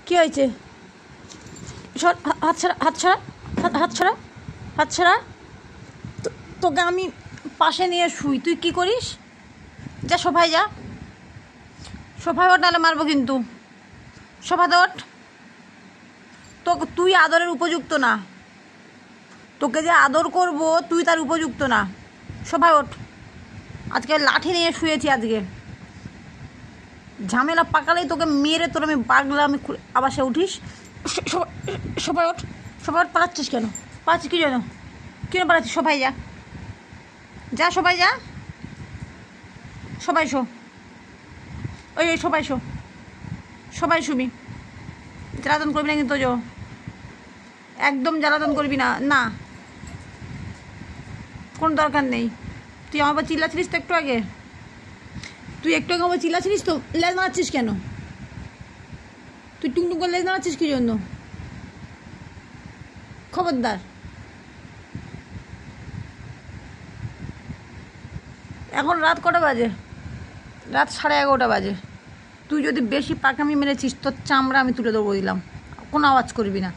কি হয়েছে? হাত ছাড়া, হাত ছাড়া, হাত ছাড়া, হাত ছাড়া। তোকে আমি পাশে নিয়ে শুই, তুই কি করিস? যা সোফায় যা, সোফায় ওঠ, নাহলে মারবো কিন্তু। সোফাতে ওঠ। তুই আদরের উপযুক্ত না, তোকে যে আদর করব তুই তার উপযুক্ত না। সোফায় ওঠ। আজকে লাঠি নিয়ে শুয়েছি, আজকে ঝামেলা পাকালেই তোকে মেরে তোর আমি পাগলা আমি আবার সে উঠিস। সোফায় ওঠ, সোফায় ওঠ। পালাচ্ছিস কেন? পালাচ্ছিস কি জন্য? কেন পালাচ্ছিস? সোফায় যা, যা সোফায় যা, সবাই শো। ওই সবাই শো, সবাই শুবি। জ্বালাতন করবি না কিন্তু, একদম জ্বালাতন করবি না। না, কোনো দরকার নেই। তুই আমার চিল্লাচ্ছিলিস তো একটু আগে, তুই একটু আগে আমার চিল্লাচ্ছিলিস তো। লেজ নাড়াচ্ছিস কেন? তুই টুকটুক করে লেজ নাড়াচ্ছিস কি জন্য? খবরদার। এখন রাত কটা বাজে? রাত 11:30 বাজে। তুই যদি বেশি পাকামি মেরেছিস তোর চামড়া আমি তুলে দেবো দিলাম। কোনো আওয়াজ করবি না।